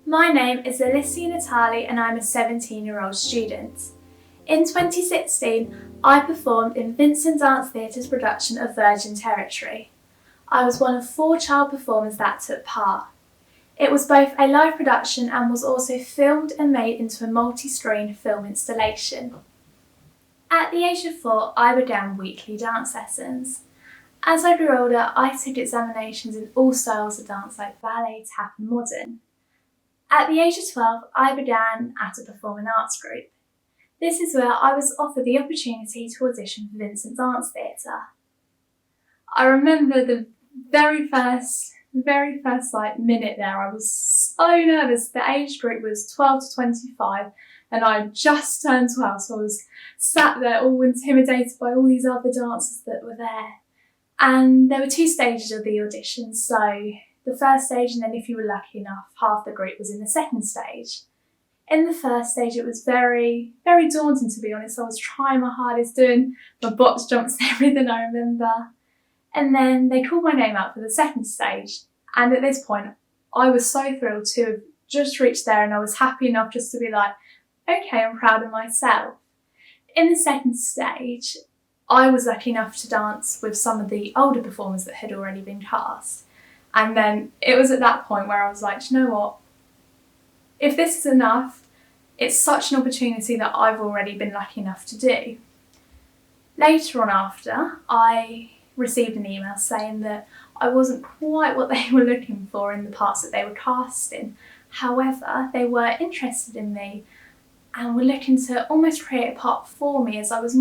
My name is Elysia Natale and I'm a 17-year-old student. In 2016, I performed in Vincent Dance Theatre's production of Virgin Territory. I was one of 4 child performers that took part. It was both a live production and was also filmed and made into a multi-screen film installation. At the age of 4, I began weekly dance lessons. As I grew older, I took examinations in all styles of dance like ballet, tap and modern. At the age of 12, I began at a performing arts group. This is where I was offered the opportunity to audition for Vincent Dance Theatre. I remember the very first minute there, I was so nervous. The age group was 12 to 25 and I just turned 12, so I was sat there all intimidated by all these other dancers that were there. And there were 2 stages of the audition, so the first stage, and then if you were lucky enough, half the group was in the second stage. In the first stage, it was very, very daunting, to be honest. I was trying my hardest, doing my box jumps and everything, I remember. And then they called my name out for the second stage. And at this point, I was so thrilled to have just reached there, and I was happy enough just to be like, okay, I'm proud of myself. In the second stage, I was lucky enough to dance with some of the older performers that had already been cast. And then it was at that point where I was like, you know what? If this is enough, it's such an opportunity that I've already been lucky enough to do. Later on after, I received an email saying that I wasn't quite what they were looking for in the parts that they were casting. However, they were interested in me and were looking to almost create a part for me, as I was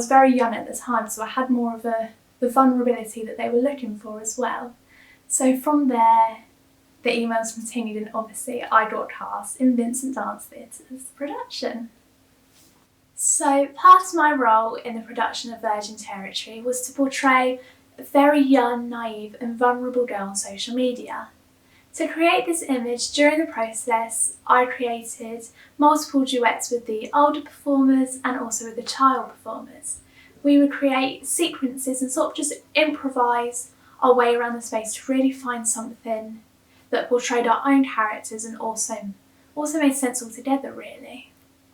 very young at the time, so I had more of the vulnerability that they were looking for as well. So from there, the emails continued, and obviously I got cast in Vincent Dance Theatre's production. So part of my role in the production of Virgin Territory was to portray a very young, naive and vulnerable girl on social media. To create this image, during the process, I created multiple duets with the older performers and also with the child performers. We would create sequences and sort of just improvise our way around the space to really find something that portrayed our own characters and also made sense altogether, really.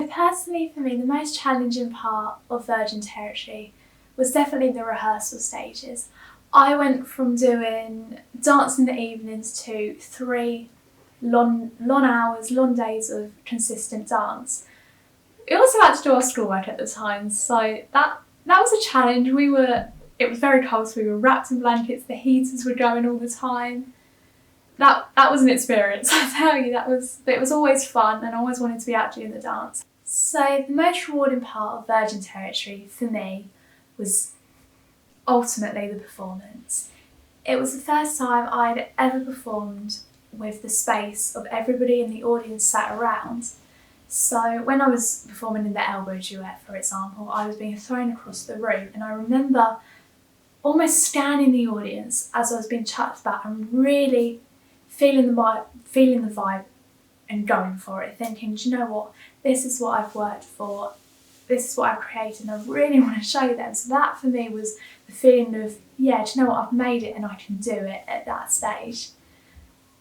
Personally, for me, the most challenging part of Virgin Territory was definitely the rehearsal stages. I went from doing dance in the evenings to 3 long hours, long days of consistent dance. We also had to do our schoolwork at the time, so that was a challenge. It was very cold, so we were wrapped in blankets, the heaters were going all the time. That was an experience, I tell you. It was always fun, and I always wanted to be out doing the dance. So the most rewarding part of Virgin Territory for me was ultimately the performance. It was the first time I'd ever performed with the space of everybody in the audience sat around. So when I was performing in the elbow duet, for example, I was being thrown across the room, and I remember almost scanning the audience as I was being chucked about and really feeling the vibe and going for it, thinking, do you know what, this is what I've worked for, this is what I've created, and I really want to show them. So that for me was the feeling of, yeah, do you know what, I've made it and I can do it at that stage.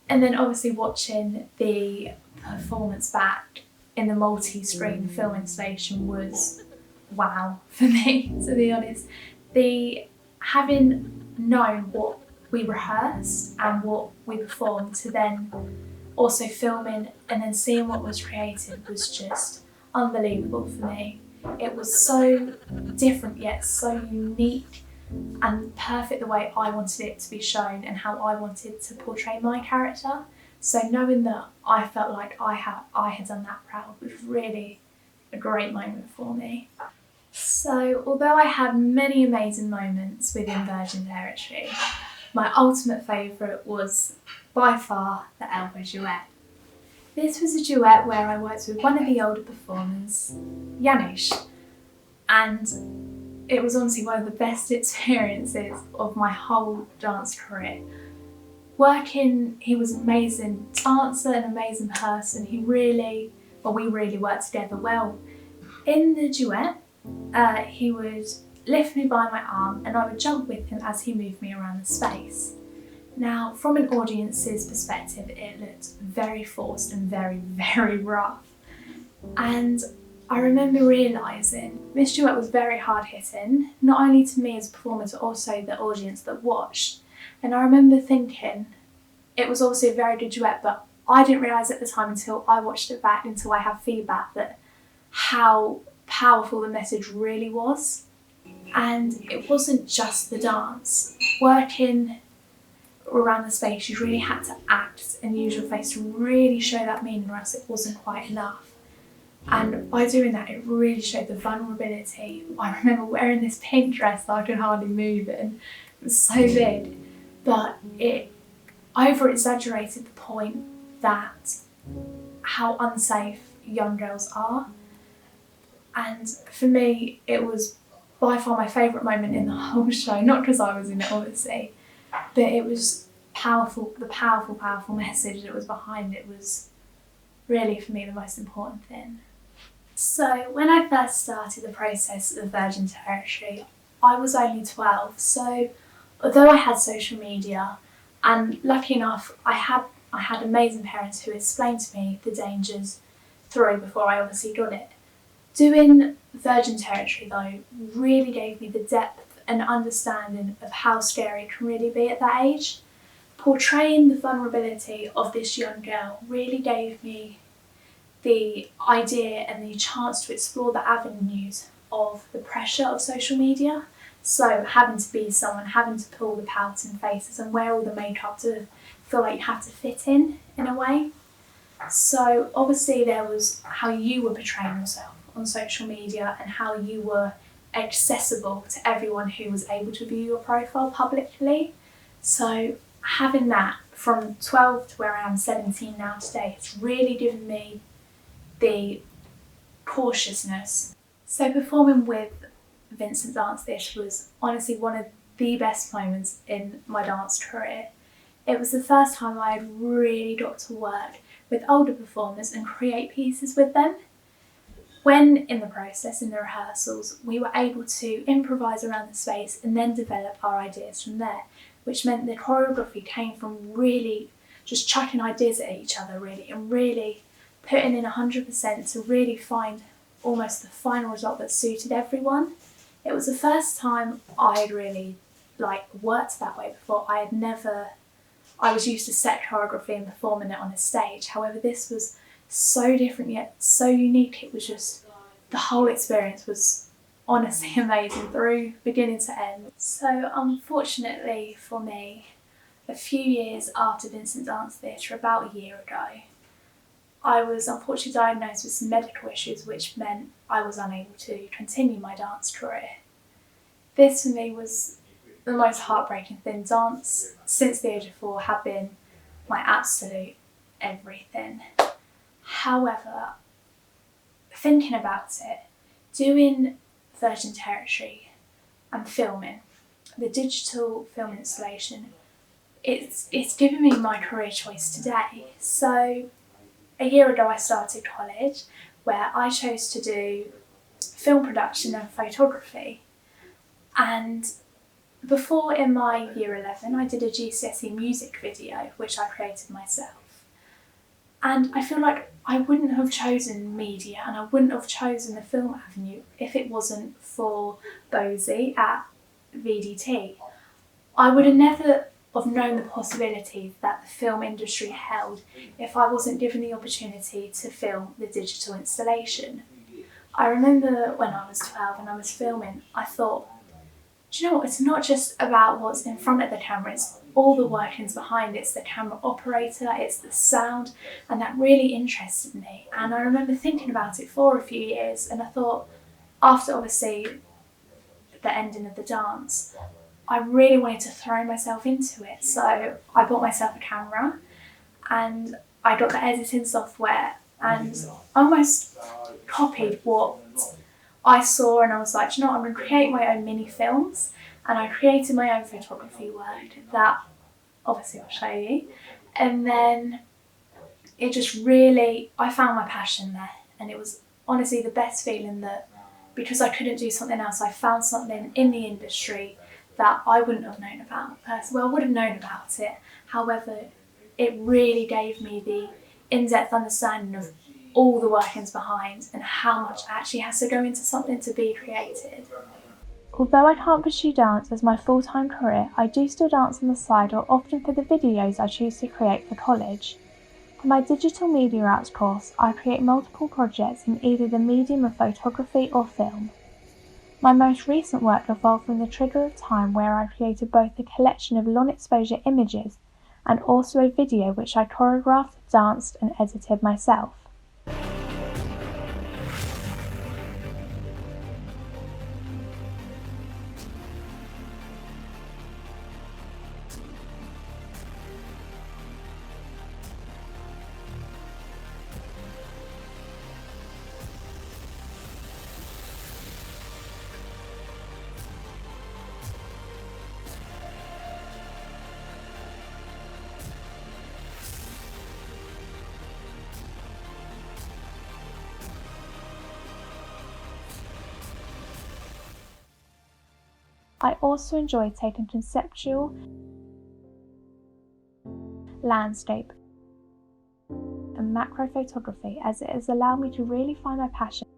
And then obviously watching the performance back in the multi-screen film installation was wow for me, to be honest. Having known what we rehearsed and what we performed to then also filming and then seeing what was created was just unbelievable for me. It was so different yet so unique and perfect the way I wanted it to be shown and how I wanted to portray my character. So knowing that I felt like I had done that proud was really a great moment for me. So although I had many amazing moments within Virgin Territory, my ultimate favourite was by far the elbow duet. This was a duet where I worked with one of the older performers, Janusz, and it was honestly one of the best experiences of my whole dance career. He was an amazing dancer, an amazing person. We really worked together well. In the duet, he would lift me by my arm and I would jump with him as he moved me around the space. Now, from an audience's perspective, it looked very forced and very, very rough. And I remember realising this duet was very hard hitting, not only to me as a performer, but also the audience that watched. And I remember thinking it was also a very good duet, but I didn't realise at the time until I watched it back, until I have feedback, that how powerful the message really was. And it wasn't just the dance. Working around the space, you really had to act and use your face to really show that meaning, or else it wasn't quite enough. And by doing that, it really showed the vulnerability. I remember wearing this pink dress that I could hardly move in. It was so big, but it over-exaggerated the point that how unsafe young girls are. And for me, it was by far my favourite moment in the whole show, not because I was in it obviously, but it was powerful, the powerful message that was behind it was really, for me, the most important thing. So when I first started the process of Virgin Territory, I was only 12, so although I had social media, and lucky enough I had amazing parents who explained to me the dangers through before I obviously got it. Doing Virgin Territory though really gave me the depth and understanding of how scary it can really be at that age. Portraying the vulnerability of this young girl really gave me the idea and the chance to explore the avenues of the pressure of social media. So having to be someone, having to pull the pouting faces and wear all the makeup to feel like you have to fit in a way. So obviously there was how you were portraying yourself on social media and how you were accessible to everyone who was able to view your profile publicly. So having that from 12 to where I am 17 now today, it's really given me the cautiousness. So performing with Vincent Dance Theatre was honestly one of the best moments in my dance career. It was the first time I had really got to work with older performers and create pieces with them. When in the process, in the rehearsals, we were able to improvise around the space and then develop our ideas from there, which meant the choreography came from really just chucking ideas at each other really, and really putting in 100% to really find almost the final result that suited everyone. It was the first time I had really worked that way before. I was used to set choreography and performing it on a stage. However, this was so different yet so unique. It was just, the whole experience was honestly amazing through beginning to end. So unfortunately for me, a few years after Vincent Dance Theatre, about a year ago, I was unfortunately diagnosed with some medical issues which meant I was unable to continue my dance career. This for me was the most heartbreaking thing. Dance, since the age of 4, had been my absolute everything. However, thinking about it, doing Virgin Territory and filming, the digital film installation, it's given me my career choice today. So a year ago I started college where I chose to do film production and photography. And before, in my year 11, I did a GCSE music video which I created myself. And I feel like I wouldn't have chosen media and I wouldn't have chosen the film avenue if it wasn't for Bosie at VDT. I would have never have known the possibilities that the film industry held if I wasn't given the opportunity to film the digital installation. I remember when I was 12 and I was filming, I thought, do you know what, it's not just about what's in front of the camera, it's all the workings behind it. It's the camera operator, it's the sound, and that really interested me. And I remember thinking about it for a few years, and I thought, after obviously the ending of the dance, I really wanted to throw myself into it. So I bought myself a camera and I got the editing software and almost copied what I saw, and I was like, you know what, I'm going to create my own mini films. And I created my own photography work that obviously I'll show you. And then it just really, I found my passion there. And it was honestly the best feeling that because I couldn't do something else, I found something in the industry that I wouldn't have known about. Well, I would have known about it. However, it really gave me the in-depth understanding of all the workings behind and how much actually has to go into something to be created. Although I can't pursue dance as my full-time career, I do still dance on the side or often for the videos I choose to create for college. For my digital media arts course, I create multiple projects in either the medium of photography or film. My most recent work evolved from the trigger of time where I created both a collection of long-exposure images and also a video which I choreographed, danced and edited myself. I also enjoy taking conceptual, landscape and macro photography as it has allowed me to really find my passion